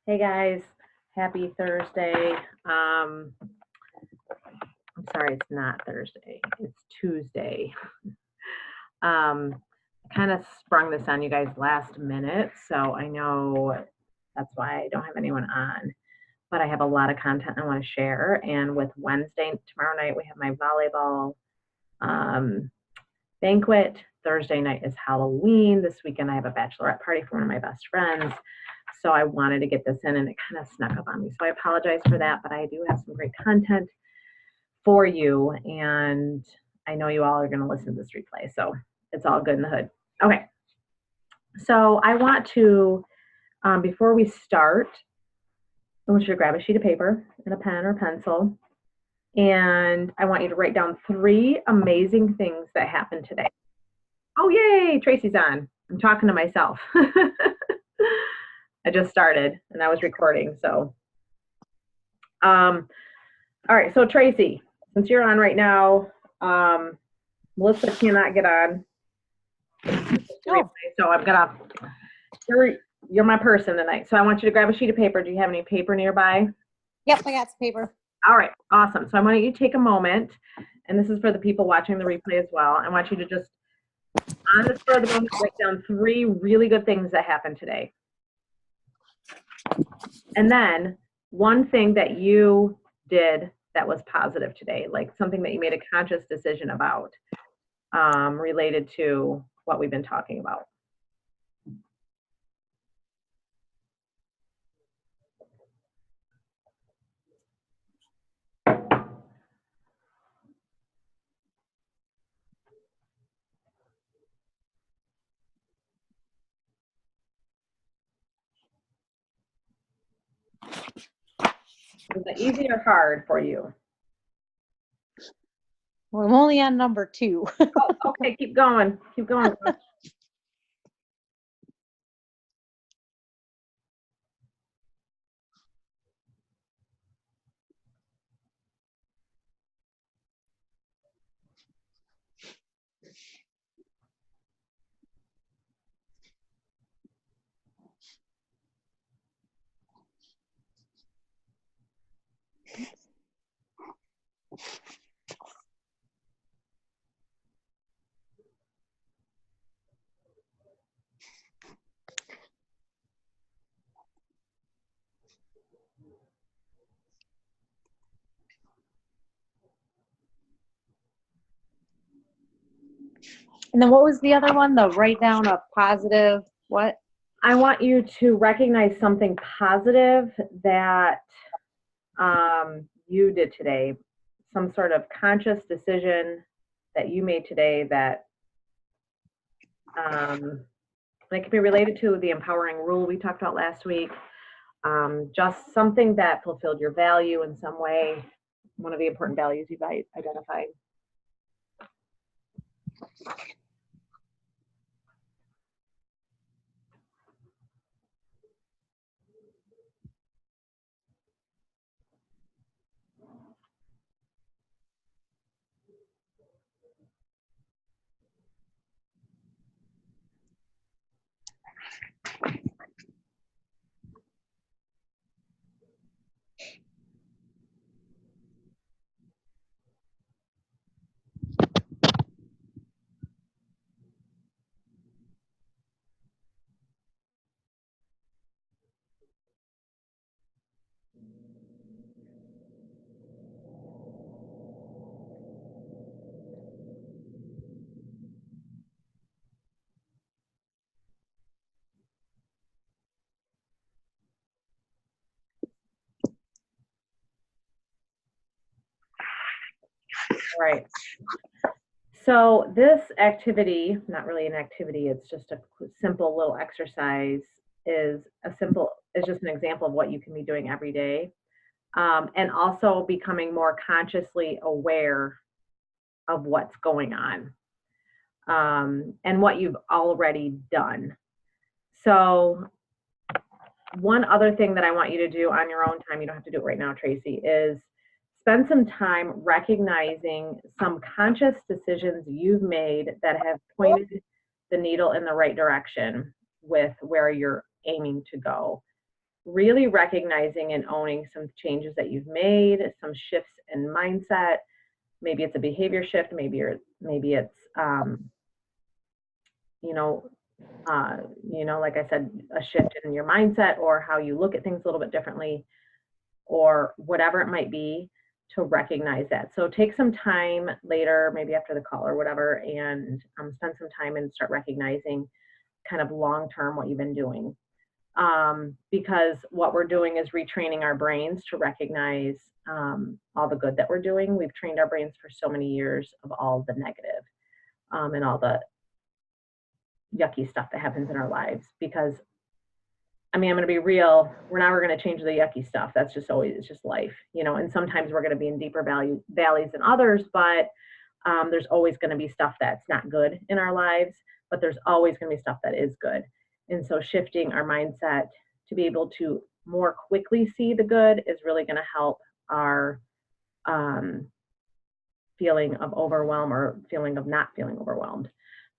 Hey guys, happy Thursday. I'm sorry, it's not Thursday, it's Tuesday. I kind of sprung this on you guys last minute, so I know that's why I don't have anyone on. But I have a lot of content I want to share. And with Wednesday, tomorrow night, we have my volleyball banquet. Thursday night is Halloween. This weekend, I have a bachelorette party for one of my best friends. So I wanted to get this in and it kind of snuck up on me. So I apologize for that, but I do have some great content for you. And I know you all are going to listen to this replay. So it's all good in the hood. Okay. So I want to, before we start, I want you to grab a sheet of paper and a pen or pencil. And I want you to write down 3 amazing things that happened today. Oh, yay, Tracy's on. I'm talking to myself. I just started and I was recording, so. All right, so Tracy, since you're on right now, Melissa cannot get on. Oh. So I'm gonna, you're my person tonight. So I want you to grab a sheet of paper. Do you have any paper nearby? Yep, I got some paper. All right, awesome. So I want you to take a moment, and this is for the people watching the replay as well. I want you to just, on the spur of the moment, write down 3 really good things that happened today. And then 1 thing that you did that was positive today, like something that you made a conscious decision about related to what we've been talking about. Is it easy or hard for you? Well, I'm only on number 2. Oh, okay, keep going. Keep going. And then what was the other one? The write down a positive what? I want you to recognize something positive that you did today, some sort of conscious decision that you made today that it can be related to the empowering rule we talked about last week. Just something that fulfilled your value in some way, one of the important values you've identified. Right. So this activity, not really an activity, it's just a simple little exercise, is just an example of what you can be doing every day. And also becoming more consciously aware of what's going on and what you've already done. So one other thing that I want you to do on your own time, you don't have to do it right now, Tracy, is spend some time recognizing some conscious decisions you've made that have pointed the needle in the right direction with where you're aiming to go. really recognizing and owning some changes that you've made, some shifts in mindset. Maybe it's a behavior shift. Maybe it's you know, like I said, a shift in your mindset or how you look at things a little bit differently, or whatever it might be, to recognize that. So take some time later, maybe after the call or whatever, and spend some time and start recognizing kind of long term what you've been doing. Because what we're doing is retraining our brains to recognize all the good that we're doing. We've trained our brains for so many years of all the negative, and all the yucky stuff that happens in our lives. Because I'm going to be real, we're never going to change the yucky stuff. That's just always, it's just life, and sometimes we're going to be in deeper valleys than others, but there's always going to be stuff that's not good in our lives, but there's always going to be stuff that is good. And so shifting our mindset to be able to more quickly see the good is really going to help our feeling of overwhelm or feeling of not feeling overwhelmed.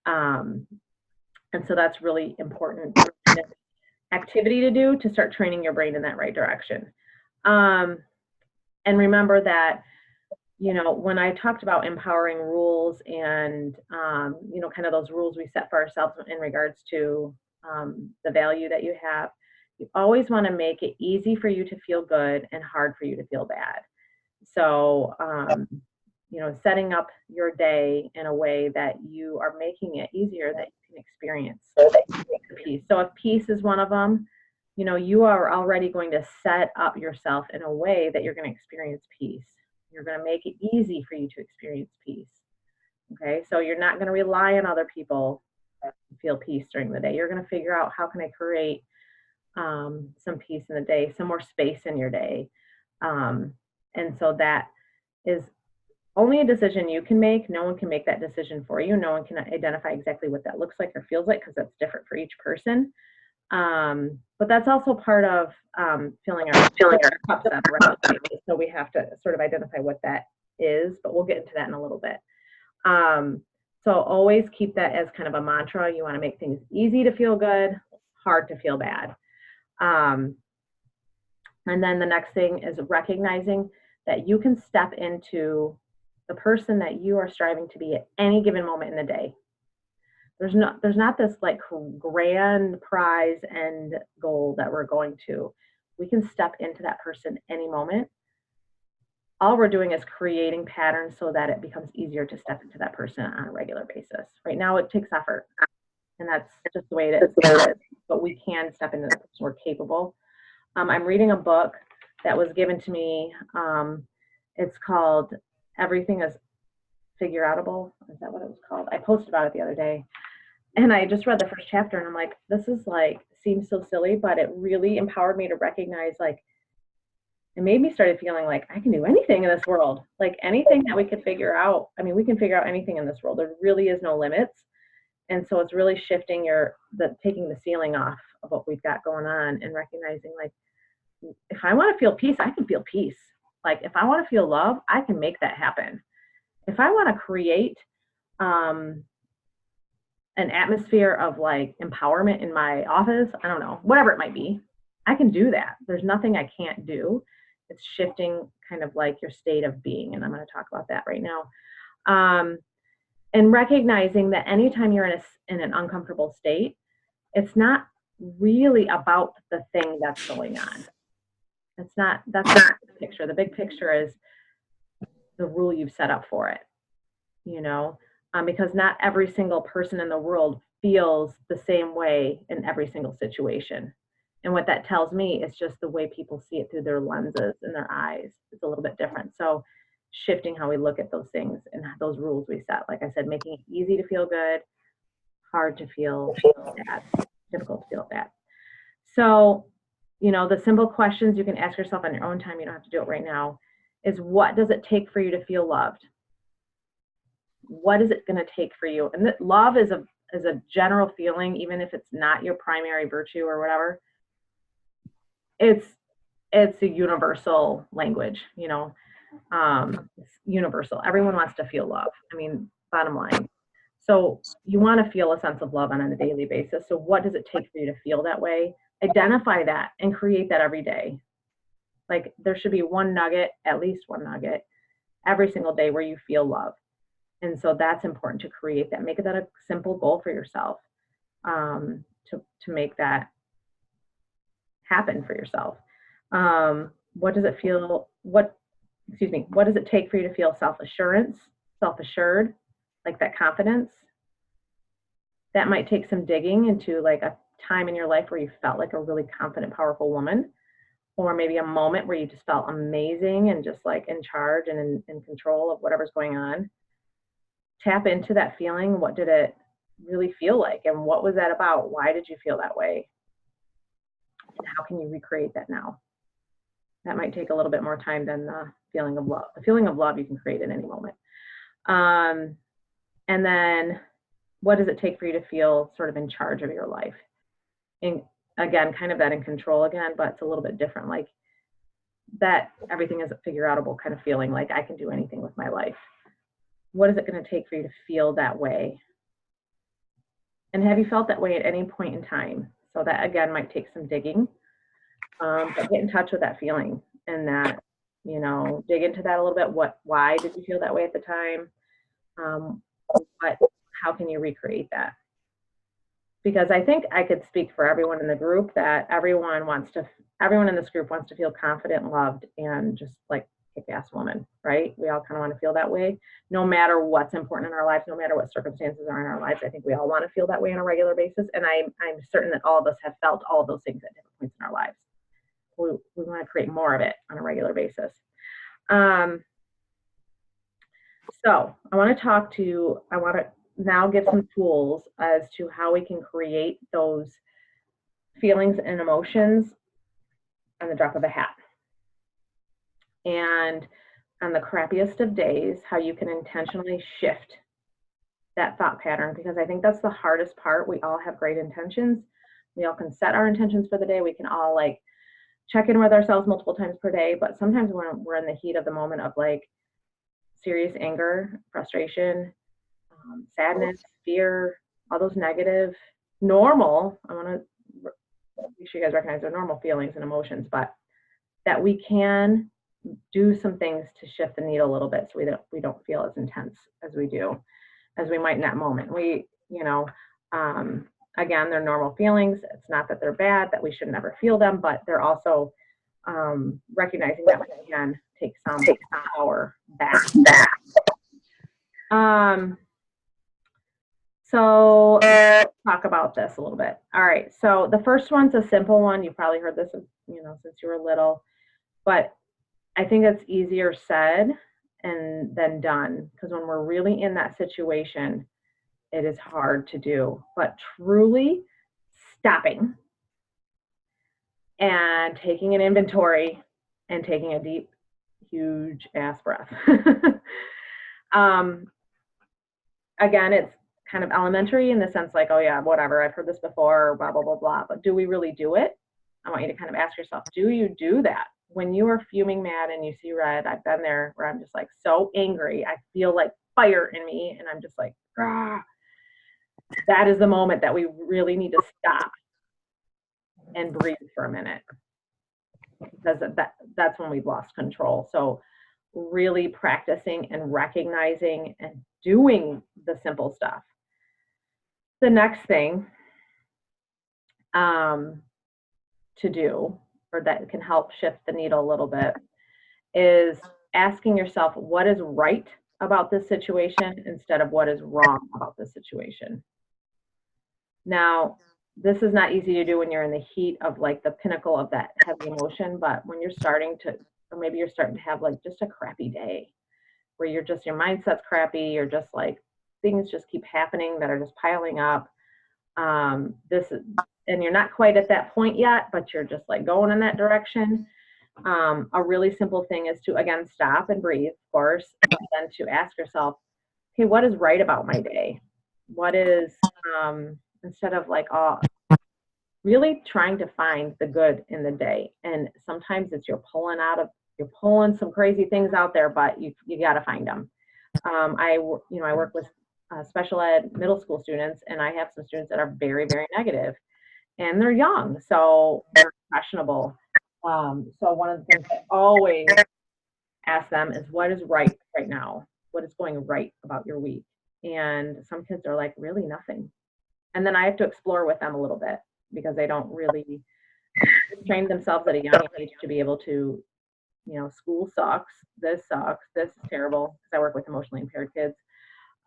And so that's really important activity to do to start training your brain in that right direction. And remember that, when I talked about empowering rules and, kind of those rules we set for ourselves in regards to the value that you have, you always want to make it easy for you to feel good and hard for you to feel bad. So, setting up your day in a way that you are making it easier that you can experience peace. So if peace is one of them, you are already going to set up yourself in a way that you're going to experience peace. You're going to make it easy for you to experience peace. Okay, so you're not going to rely on other people to feel peace during the day. You're going to figure out, how can I create some peace in the day, some more space in your day. And so that is only a decision you can make. No one can make that decision for you. No one can identify exactly what that looks like or feels like, because that's different for each person. But that's also part of filling our cups up, right? So we have to sort of identify what that is, but we'll get into that in a little bit. So always keep that as kind of a mantra. You want to make things easy to feel good, hard to feel bad. And then the next thing is recognizing that you can step into the person that you are striving to be at any given moment in the day. There's not this like grand prize end goal that we're going to. We can step into that person any moment. All we're doing is creating patterns so that it becomes easier to step into that person on a regular basis. Right now it takes effort, and that's just the way it is. But we can step into that person. We're capable. I'm reading a book that was given to me. It's called Everything is Figure Outable. Is that what it was called? I posted about it the other day. And I just read the first chapter and I'm like, this is like, seems so silly, but it really empowered me to recognize, like, it made me started feeling like I can do anything in this world. Like anything that we could figure out. I mean, we can figure out anything in this world. There really is no limits. And so it's really shifting taking the ceiling off of what we've got going on and recognizing, like, if I want to feel peace, I can feel peace. Like if I want to feel love, I can make that happen. If I want to create an atmosphere of like empowerment in my office, I don't know, whatever it might be, I can do that. There's nothing I can't do. It's shifting kind of like your state of being. And I'm going to talk about that right now. And recognizing that anytime you're in an uncomfortable state, it's not really about the thing that's going on. That's not the picture. The big picture is the rule you've set up for it, because not every single person in the world feels the same way in every single situation. And what that tells me is just the way people see it through their lenses and their eyes. It's a little bit different. So shifting how we look at those things and those rules we set, like I said, making it easy to feel good, hard to feel bad, difficult to feel bad. So, the simple questions you can ask yourself on your own time, you don't have to do it right now, is what does it take for you to feel loved? What is it going to take for you? And love is a general feeling, even if it's not your primary virtue or whatever. It's a universal language, it's universal. Everyone wants to feel love. I mean, bottom line. So you want to feel a sense of love on a daily basis. So what does it take for you to feel that way? identify that and create that every day. Like there should be one nugget, at least one nugget, every single day where you feel love. And so that's important to create that. Make that a simple goal for yourself, to make that happen for yourself. What does it feel? What does it take for you to feel self-assurance, self-assured, like that confidence? That might take some digging into like a time in your life where you felt like a really confident, powerful woman, or maybe a moment where you just felt amazing and just like in charge and in control of whatever's going on. Tap into that feeling. What did it really feel like? And what was that about? Why did you feel that way? And how can you recreate that now? That might take a little bit more time than the feeling of love. The feeling of love you can create in any moment. And then what does it take for you to feel sort of in charge of your life? And again, kind of that in control again, but it's a little bit different. Like that everything is figure outable kind of feeling, like I can do anything with my life. What is it going to take for you to feel that way? And have you felt that way at any point in time? So that again might take some digging, but get in touch with that feeling and that, dig into that a little bit. Why did you feel that way at the time? How can you recreate that? Because I think I could speak for everyone in the group that everyone in this group wants to feel confident, loved, and just like kick-ass woman, right? We all kind of want to feel that way, no matter what's important in our lives, no matter what circumstances are in our lives. I think we all want to feel that way on a regular basis, and I'm certain that all of us have felt all of those things at different points in our lives. We want to create more of it on a regular basis. So I want to now give some tools as to how we can create those feelings and emotions on the drop of a hat. And on the crappiest of days, how you can intentionally shift that thought pattern, because I think that's the hardest part. We all have great intentions. We all can set our intentions for the day. We can all like check in with ourselves multiple times per day, but sometimes when we're in the heat of the moment of like serious anger, frustration, sadness, fear, all those negative, normal, I want to make sure you guys recognize they're normal feelings and emotions, but that we can do some things to shift the needle a little bit so we don't feel as intense as we might in that moment. Again, they're normal feelings. It's not that they're bad, that we should never feel them, but they're also recognizing that we can take some power back. So let's talk about this a little bit. All right. So the first one's a simple one. You've probably heard this, since you were little, but I think it's easier said than done, because when we're really in that situation, it is hard to do. But truly stopping and taking an inventory and taking a deep, huge ass breath. Again, it's kind of elementary in the sense like, oh yeah, whatever, I've heard this before, blah, blah, blah, blah. But do we really do it? I want you to kind of ask yourself, do you do that? When you are fuming mad and you see red, I've been there where I'm just like so angry. I feel like fire in me and I'm just like, ah. That is the moment that we really need to stop and breathe for a minute, because that's when we've lost control. So really practicing and recognizing and doing the simple stuff. The next thing to do, or that can help shift the needle a little bit, is asking yourself what is right about this situation instead of what is wrong about this situation. Now, this is not easy to do when you're in the heat of like the pinnacle of that heavy emotion, but when you're starting to, or maybe you're starting to have like just a crappy day where your mindset's crappy, you're just like, things just keep happening that are just piling up. And you're not quite at that point yet, but you're just like going in that direction. A really simple thing is to, again, stop and breathe, of course, and then to ask yourself, okay, what is right about my day? What is, instead of like, really trying to find the good in the day. And sometimes it's you're pulling some crazy things out there, but you got to find them. I work with special ed middle school students, and I have some students that are very, very negative. and they're young, so they're impressionable. So one of the things I always ask them is, what is right now? What is going right about your week? And some kids are like, really nothing. And then I have to explore with them a little bit because they don't really train themselves at a young age to be able to, school sucks, this is terrible. Because I work with emotionally impaired kids,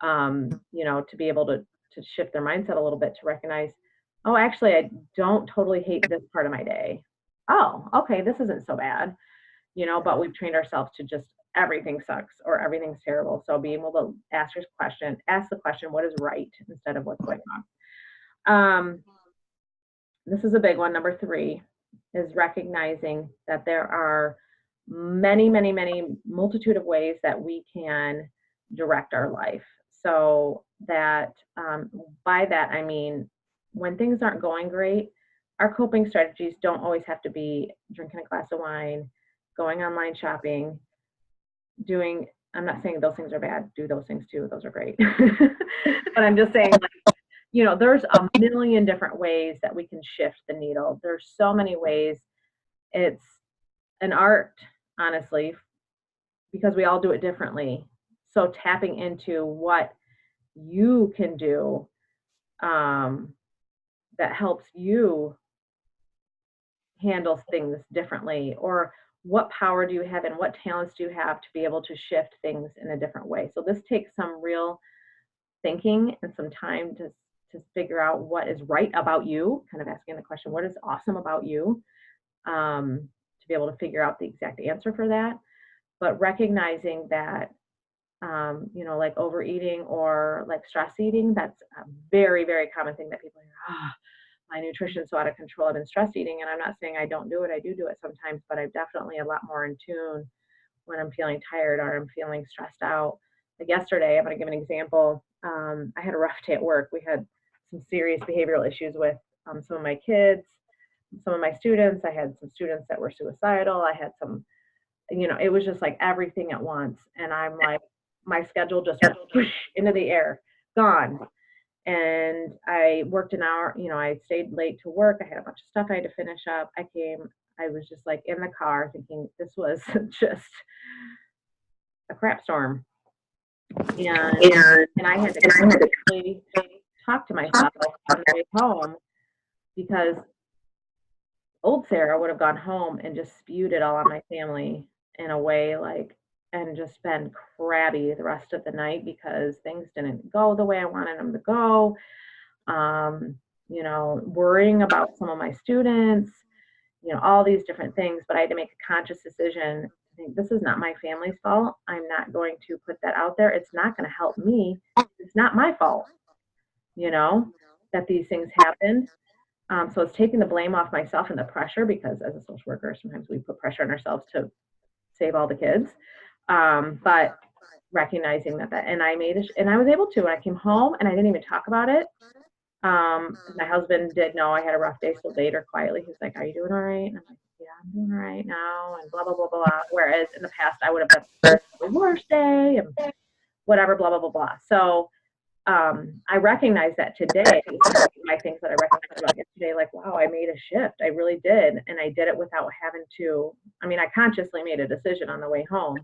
to be able to shift their mindset a little bit to recognize, oh, actually, I don't totally hate this part of my day. Oh, okay, this isn't so bad, but we've trained ourselves to just everything sucks or everything's terrible. So being able to ask the question, what is right instead of what's going on. This is a big one. Number 3 is recognizing that there are many, many, many multitude of ways that we can direct our life. So that by that, I mean, when things aren't going great, our coping strategies don't always have to be drinking a glass of wine, going online shopping, I'm not saying those things are bad, do those things too, those are great. But I'm just saying, like, there's a million different ways that we can shift the needle. There's so many ways. It's an art, honestly, because we all do it differently. So tapping into what you can do that helps you handle things differently, or what power do you have and what talents do you have to be able to shift things in a different way. So this takes some real thinking and some time to figure out what is right about you, kind of asking the question, what is awesome about you, to be able to figure out the exact answer for that. But recognizing that, like overeating or like stress eating, that's a very, very common thing that people hear, my nutrition's so out of control, I've been stress eating. And I'm not saying I don't do it. I do it sometimes, but I'm definitely a lot more in tune when I'm feeling tired or I'm feeling stressed out. Like yesterday, I'm going to give an example. I had a rough day at work. We had some serious behavioral issues with some of my kids, some of my students. I had some students that were suicidal. I had some, it was just like everything at once. And I'm like, my schedule just went whoosh, into the air, gone. And I worked an hour, I stayed late to work. I had a bunch of stuff I had to finish up. I was just like in the car thinking this was just a crap storm. And I had to constantly talk to myself on the way home, because old Sarah would have gone home and just spewed it all on my family in a way, like, and just been crabby the rest of the night because things didn't go the way I wanted them to go. Worrying about some of my students, all these different things. But I had to make a conscious decision to think, this is not my family's fault. I'm not going to put that out there. It's not going to help me. It's not my fault, that these things happened. So it's taking the blame off myself and the pressure, because as a social worker, sometimes we put pressure on ourselves to save all the kids. But recognizing that, and I and I was able to, when I came home, and I didn't even talk about it. My husband did know I had a rough day, so later quietly, he's like, are you doing all right? And I'm like, yeah, I'm doing all right now, and blah, blah, blah, blah. Whereas in the past, I would have been the worst day and whatever, blah, blah, blah, blah. So I recognize that today, my things that I recognized about yesterday, like, wow, I made a shift. I really did. And I did it without having to, I consciously made a decision on the way home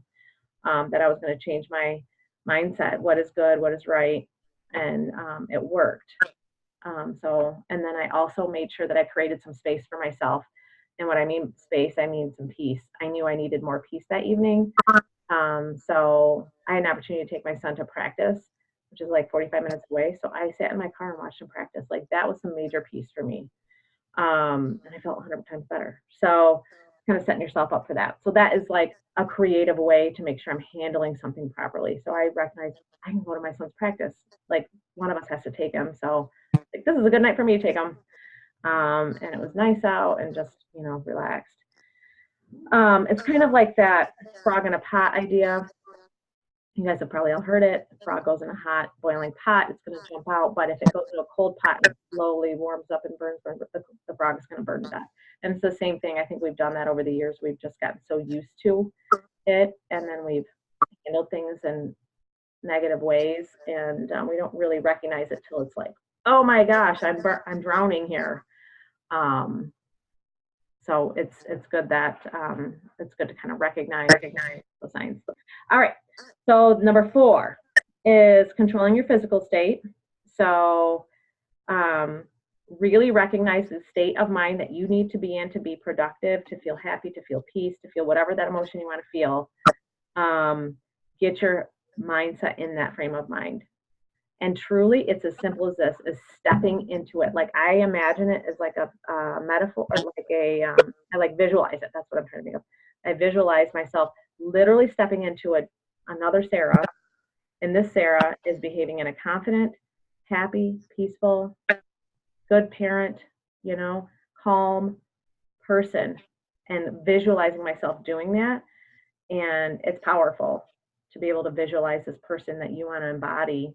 that I was going to change my mindset. What is good? What is right? And it worked. And then I also made sure that I created some space for myself. And what I mean space, I mean some peace. I knew I needed more peace that evening. So I had an opportunity to take my son to practice, which is like 45 minutes away. So I sat in my car and watched him practice. Like, that was some major peace for me. And I felt 100 times better. So kind of setting yourself up for that. So that is like a creative way to make sure I'm handling something properly. So I recognize I can go to my son's practice. Like, one of us has to take him. So like, this is a good night for me to take him. And it was nice out and just, relaxed. It's kind of like that frog in a pot idea. You guys have probably all heard it. The frog goes in a hot boiling pot, it's going to jump out. But if it goes into a cold pot and slowly warms up and burns, the frog is going to burn to death. And it's the same thing. I think we've done that over the years. We've just gotten so used to it, and then we've handled things in negative ways, and we don't really recognize it till it's like, oh my gosh, I'm drowning here. So it's good that it's good to kind of recognize the signs. All right. So number 4 is controlling your physical state. So really recognize the state of mind that you need to be in to be productive, to feel happy, to feel peace, to feel whatever that emotion you want to feel. Get your mindset in that frame of mind. And truly, it's as simple as this: is stepping into it. Like I imagine it as like a metaphor, or like I like visualize it. That's what I'm trying to think of. I visualize myself literally stepping into another Sarah, and this Sarah is behaving in a confident, happy, peaceful, good parent, you know, calm person, and visualizing myself doing that. And it's powerful to be able to visualize this person that you want to embody.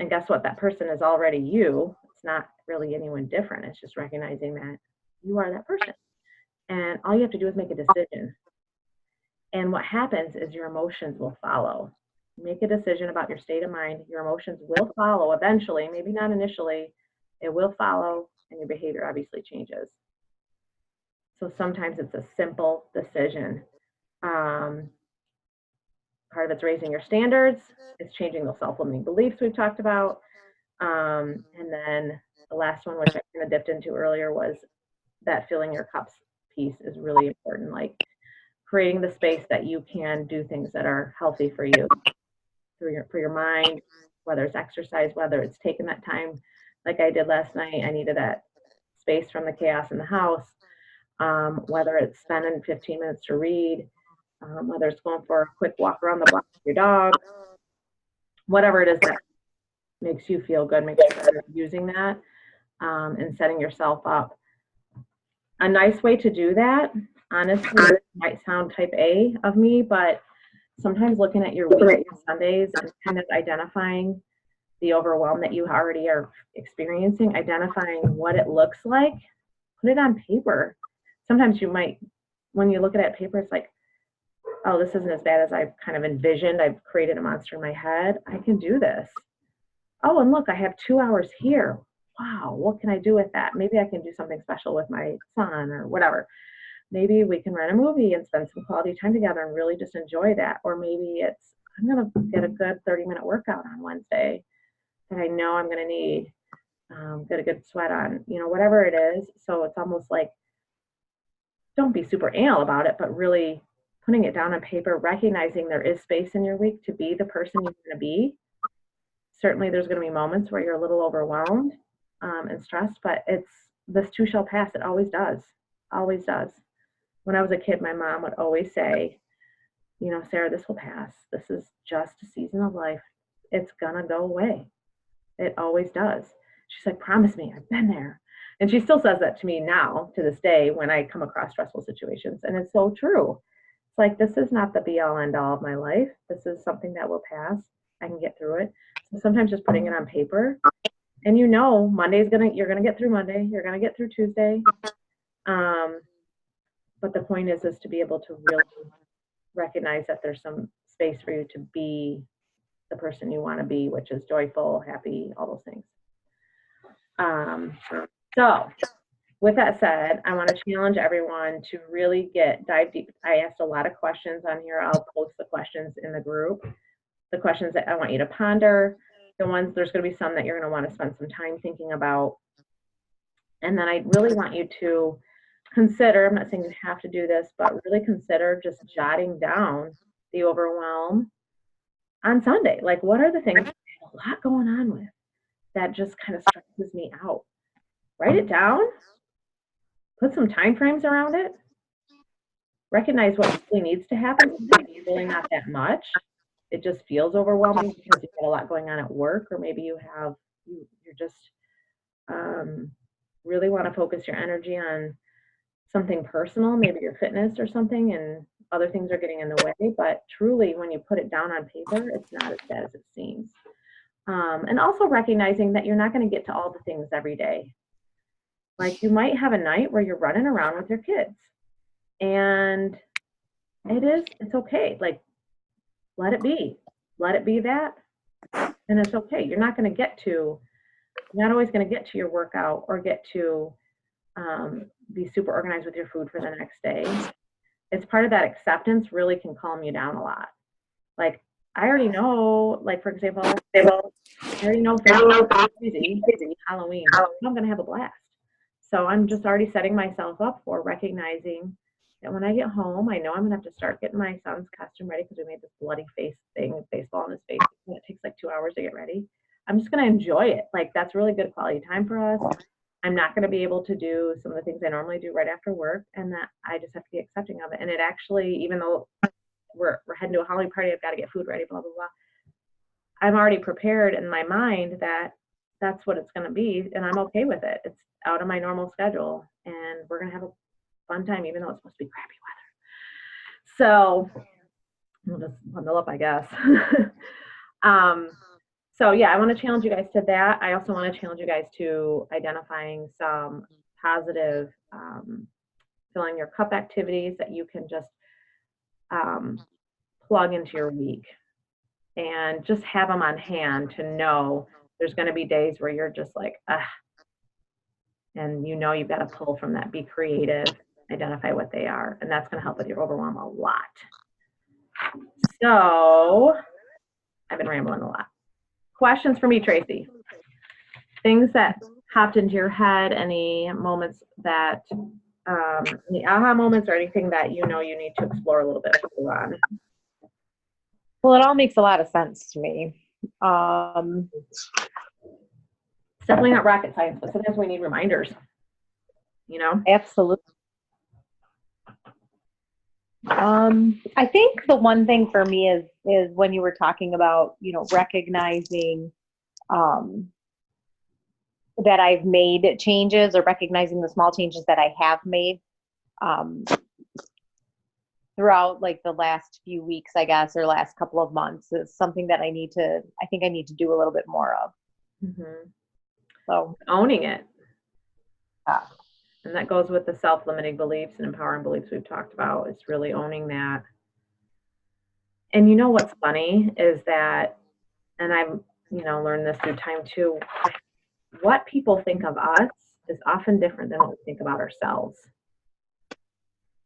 And guess what? That person is already you. It's not really anyone different. It's just recognizing that you are that person. And all you have to do is make a decision. And what happens is your emotions will follow. Make a decision about your state of mind. Your emotions will follow eventually, maybe not initially. It will follow, and your behavior obviously changes. So sometimes it's a simple decision. Part of it's raising your standards. It's changing those self-limiting beliefs we've talked about. And then the last one, which I kind of dipped into earlier, was that filling your cups piece is really important. Like creating the space that you can do things that are healthy for you, for your mind, whether it's exercise, whether it's taking that time like I did last night. I needed that space from the chaos in the house, whether it's spending 15 minutes to read, whether it's going for a quick walk around the block with your dog, whatever it is that makes you feel good, make sure you're using that, and setting yourself up. A nice way to do that, honestly, it might sound type A of me, but sometimes looking at your week on Sundays and kind of identifying the overwhelm that you already are experiencing, identifying what it looks like, put it on paper. Sometimes you might, when you look at it paper, it's like, oh, this isn't as bad as I've kind of envisioned. I've created a monster in my head. I can do this. Oh, and look, I have 2 hours here. Wow, what can I do with that? Maybe I can do something special with my son or whatever. Maybe we can rent a movie and spend some quality time together and really just enjoy that. Or maybe it's, I'm going to get a good 30-minute workout on Wednesday that I know I'm going to need, get a good sweat on, you know, whatever it is. So it's almost like, don't be super anal about it, but really putting it down on paper, recognizing there is space in your week to be the person you want to be. Certainly there's going to be moments where you're a little overwhelmed and stressed, but this too shall pass. It always does. Always does. When I was a kid, my mom would always say, you know, Sarah, this will pass. This is just a season of life. It's going to go away. It always does. She's like, promise me, I've been there. And she still says that to me now, to this day, when I come across stressful situations. And it's so true. It's like, this is not the be all end all of my life. This is something that will pass. I can get through it. So sometimes just putting it on paper, and you know, you're gonna get through Monday, you're gonna get through Tuesday. But the point is to be able to really recognize that there's some space for you to be the person you want to be, which is joyful, happy, all those things. So with that said, I want to challenge everyone to really dive deep. I asked a lot of questions on here. I'll post the questions in the group. The questions that I want you to ponder, there's going to be some that you're going to want to spend some time thinking about. And then I really want you to consider, I'm not saying you have to do this, but really consider just jotting down the overwhelm on Sunday. Like, what are the things I have a lot going on with that just kind of stresses me out? Write it down, put some time frames around it, recognize what really needs to happen. Sometimes it's really not that much. It just feels overwhelming because you've got a lot going on at work, or maybe you're just really want to focus your energy on something personal, maybe your fitness or something, and other things are getting in the way. But truly, when you put it down on paper, it's not as bad as it seems. And also recognizing that you're not going to get to all the things every day. Like, you might have a night where you're running around with your kids, and it's okay. Like, let it be that, and it's okay. You're not always going to get to your workout or get to be super organized with your food for the next day. It's part of that acceptance really can calm you down a lot. Like, I already know, like, for example, I already know Thanksgiving is easy, Halloween, I'm going to have a blast. So I'm just already setting myself up for recognizing that when I get home, I know I'm going to have to start getting my son's costume ready because we made this bloody face thing with baseball on his face. And it takes like 2 hours to get ready. I'm just going to enjoy it. Like, that's really good quality time for us. I'm not going to be able to do some of the things I normally do right after work, and that I just have to be accepting of it. And it actually, even though we're heading to a Halloween party, I've got to get food ready, blah, blah, blah. I'm already prepared in my mind that that's what it's going to be, and I'm okay with it. It's out of my normal schedule, and we're going to have a fun time, even though it's supposed to be crappy weather. So we'll just bundle up, I guess. So yeah, I want to challenge you guys to that. I also want to challenge you guys to identifying some positive filling your cup activities that you can just plug into your week, and just have them on hand to know there's going to be days where you're just like, ah, and you know you've got to pull from that. Be creative, identify what they are, and that's going to help with your overwhelm a lot. So I've been rambling a lot. Questions for me, Tracy? Things that popped into your head, any moments that, any aha moments or anything that you know you need to explore a little bit further on? Well, it all makes a lot of sense to me. It's definitely not rocket science, but sometimes we need reminders, you know? Absolutely. I think the one thing for me is when you were talking about, recognizing that I've made changes, or recognizing the small changes that I have made throughout like the last few weeks, I guess, or last couple of months, is something that I think I need to do a little bit more of. Mm-hmm. So owning it. And that goes with the self-limiting beliefs and empowering beliefs we've talked about. It's really owning that. And you know what's funny is that, and I've learned this through time too, what people think of us is often different than what we think about ourselves.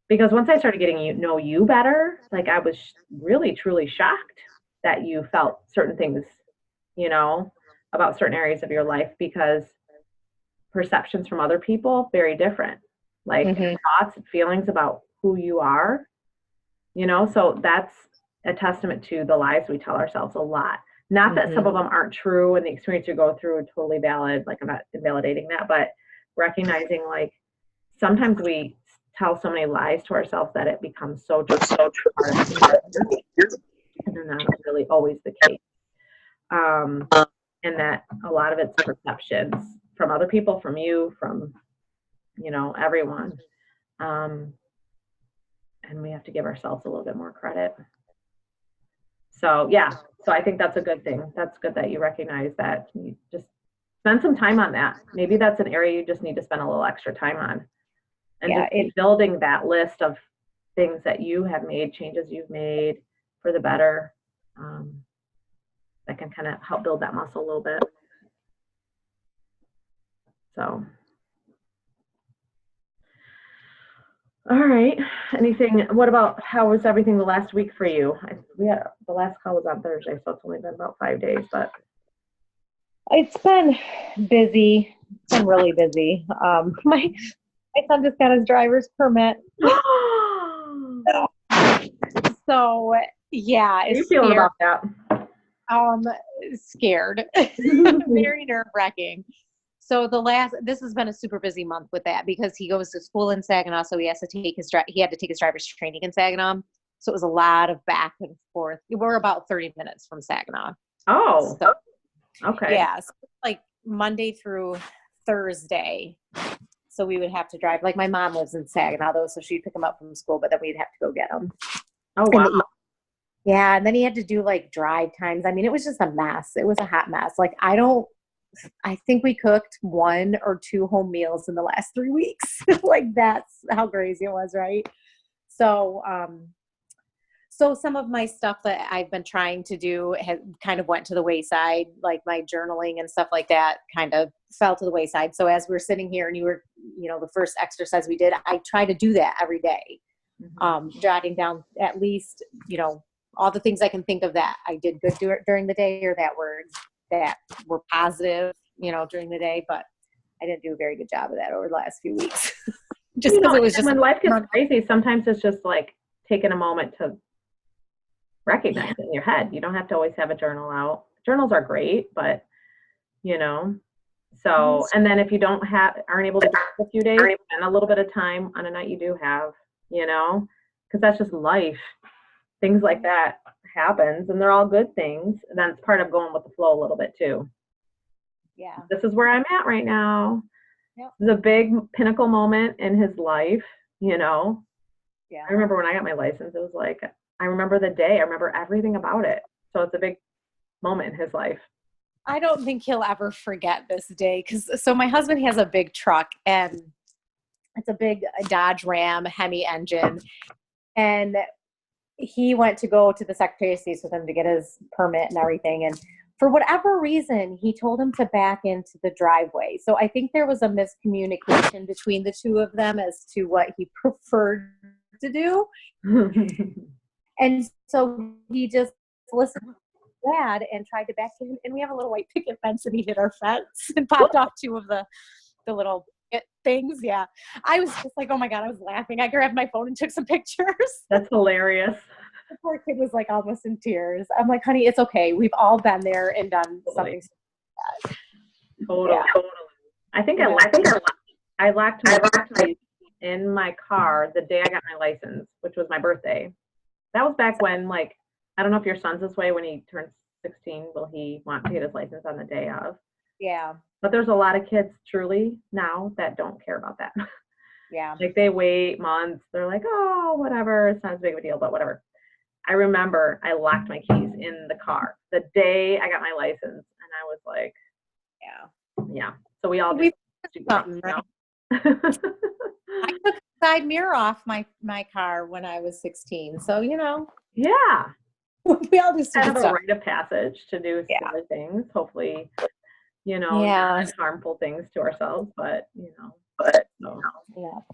Because once I started getting know you better, like, I was really truly shocked that you felt certain things, about certain areas of your life, because perceptions from other people very different, like thoughts and feelings about who you are, so that's a testament to the lies we tell ourselves a lot. Not that some of them aren't true and the experience you go through is totally valid, like, I'm not invalidating that, but recognizing, like, sometimes we tell so many lies to ourselves that it becomes so true, and they're not really always the case. And that a lot of it's perceptions from other people, from you, from, everyone. And we have to give ourselves a little bit more credit. So, yeah. So I think that's a good thing. That's good that you recognize that. You just spend some time on that. Maybe that's an area you just need to spend a little extra time on. And just keep building that list of things that you have made, changes you've made for the better. That can kind of help build that muscle a little bit. So, all right. Anything? What about, how was everything the last week for you? The last call was on Thursday, so it's only been about 5 days, but it's been busy. It's been really busy. My son just got his driver's permit. So yeah, how are you feeling about that? Scared. Very nerve-wracking. So this has been a super busy month with that, because he goes to school in Saginaw, so he had to take his driver's training in Saginaw. So it was a lot of back and forth. We're about 30 minutes from Saginaw. Oh, so, okay. Yeah, so like Monday through Thursday. So we would have to drive. Like, my mom lives in Saginaw though, so she'd pick him up from school, but then we'd have to go get him. Oh, wow. Yeah, and then he had to do like drive times. I mean, it was just a mess. It was a hot mess. Like, I think we cooked 1 or 2 home meals in the last 3 weeks. Like, that's how crazy it was, right? So, So some of my stuff that I've been trying to do has kind of went to the wayside, like my journaling and stuff like that kind of fell to the wayside. So as we're sitting here and you were, the first exercise we did, I try to do that every day. Jotting down at least, all the things I can think of that I did good during the day or that were positive, during the day, but I didn't do a very good job of that over the last few weeks. Just because it was just when life gets crazy, sometimes it's just like taking a moment to recognize it in your head. You don't have to always have a journal out. Journals are great, but so, and then if you aren't able to do it for a few days, spend a little bit of time on a night you do have, because that's just life. Things like that happens, and they're all good things. And that's part of going with the flow a little bit too. Yeah. This is where I'm at right now. Yep. It's a big pinnacle moment in his life, Yeah. I remember when I got my license, it was like, I remember the day. I remember everything about it. So it's a big moment in his life. I don't think he'll ever forget this day. So my husband has a big truck, and it's a big Dodge Ram Hemi engine. And he went to go to the Secretary of State's with him to get his permit and everything. And for whatever reason, he told him to back into the driveway. So I think there was a miscommunication between the two of them as to what he preferred to do. And so he just listened to Dad and tried to back in. And we have a little white picket fence, and he hit our fence and popped off two of the little things. Yeah. I was just like, oh my God, I was laughing. I grabbed my phone and took some pictures. That's hilarious. The poor kid was like almost in tears. I'm like, honey, it's okay. We've all been there and done something like that. Totally. I think I locked my keys in my car the day I got my license, which was my birthday. That was back when, like, I don't know if your son's this way. When he turns 16, will he want to get his license on the day of? Yeah. But there's a lot of kids truly now that don't care about that. Yeah. Like they wait months. They're like, oh, whatever. It's not as big of a deal, but whatever. I remember I locked my keys in the car the day I got my license, and I was like, yeah. So we all did something, right? I took the side mirror off my car when I was 16. So, Yeah. We all just kind of a rite of passage to do silly things. Hopefully, not harmful things to ourselves, but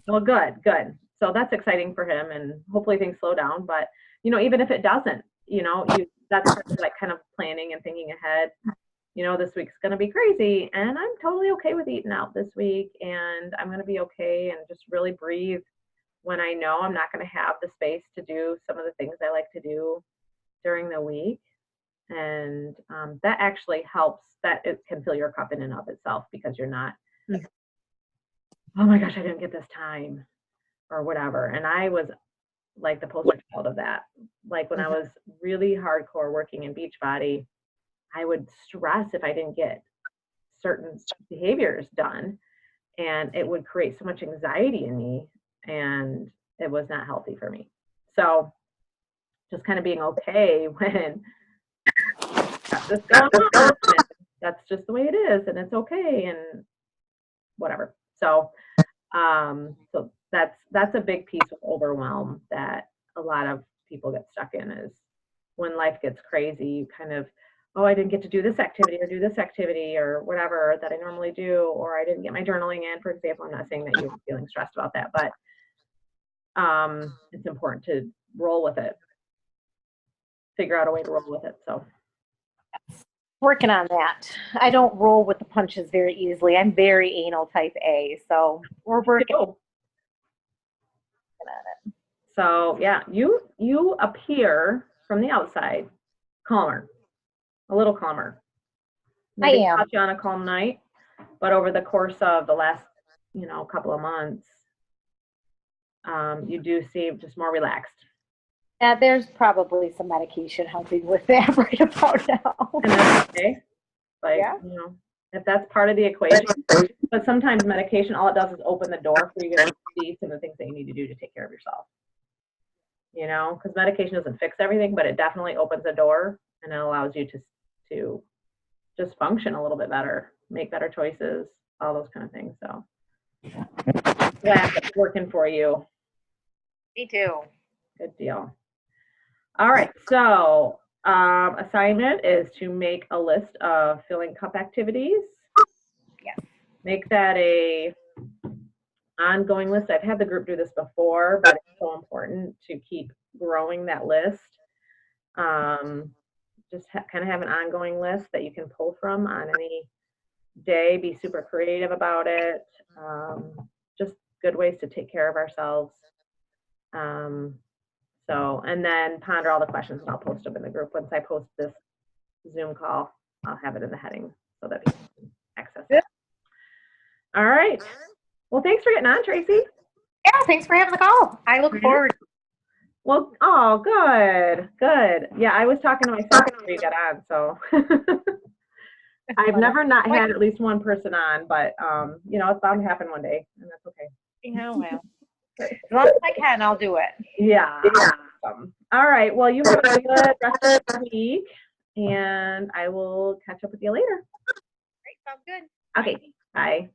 Well, good. So that's exciting for him, and hopefully things slow down. But even if it doesn't, that's like kind of planning and thinking ahead. This week's going to be crazy, and I'm totally okay with eating out this week, and I'm going to be okay and just really breathe when I know I'm not going to have the space to do some of the things I like to do during the week. And that actually helps, that it can fill your cup in and of itself, because you're not, oh my gosh, I didn't get this time or whatever. And I was like the poster child of that. Like when I was really hardcore working in Beachbody, I would stress if I didn't get certain behaviors done, and it would create so much anxiety in me, and it was not healthy for me. So just kind of being okay when this going on, that's just the way it is, and it's okay, and whatever. So so that's a big piece of overwhelm that a lot of people get stuck in, is when life gets crazy, you kind of, oh, I didn't get to do this activity or do this activity or whatever that I normally do, or I didn't get my journaling in, for example. I'm not saying that you're feeling stressed about that, but it's important to roll with it, figure out a way to roll with it. So working on that. I don't roll with the punches very easily. I'm very anal type A, so we're working on it. So yeah, you appear from the outside calmer, a little calmer. Maybe I am. Caught you on a calm night, but over the course of the last, couple of months, you do seem just more relaxed. Yeah, there's probably some medication helping with that right about now. And that's okay. Like, if that's part of the equation, but sometimes medication, all it does is open the door for you to see some of the things that you need to do to take care of yourself. Because medication doesn't fix everything, but it definitely opens the door, and it allows you to just function a little bit better, make better choices, all those kind of things. So glad it's working for you. Me too. Good deal. All right. So assignment is to make a list of filling cup activities. Yes. Make that a ongoing list. I've had the group do this before, but it's so important to keep growing that list. Just kind of have an ongoing list that you can pull from on any day. Be super creative about it. Just good ways to take care of ourselves. And then ponder all the questions, and I'll post them in the group. Once I post this Zoom call, I'll have it in the heading so that people can access it. All right. Well, thanks for getting on, Tracy. Yeah, thanks for having the call. I look forward. Well, oh, good, good. Yeah, I was talking to myself before you got on, so I've never not had at least one person on, but it's bound to happen one day, and that's okay. Yeah, well, as long as I can, I'll do it. Yeah. Awesome. All right. Well, you have a good rest of the week, and I will catch up with you later. Great, sounds good. Okay. Bye.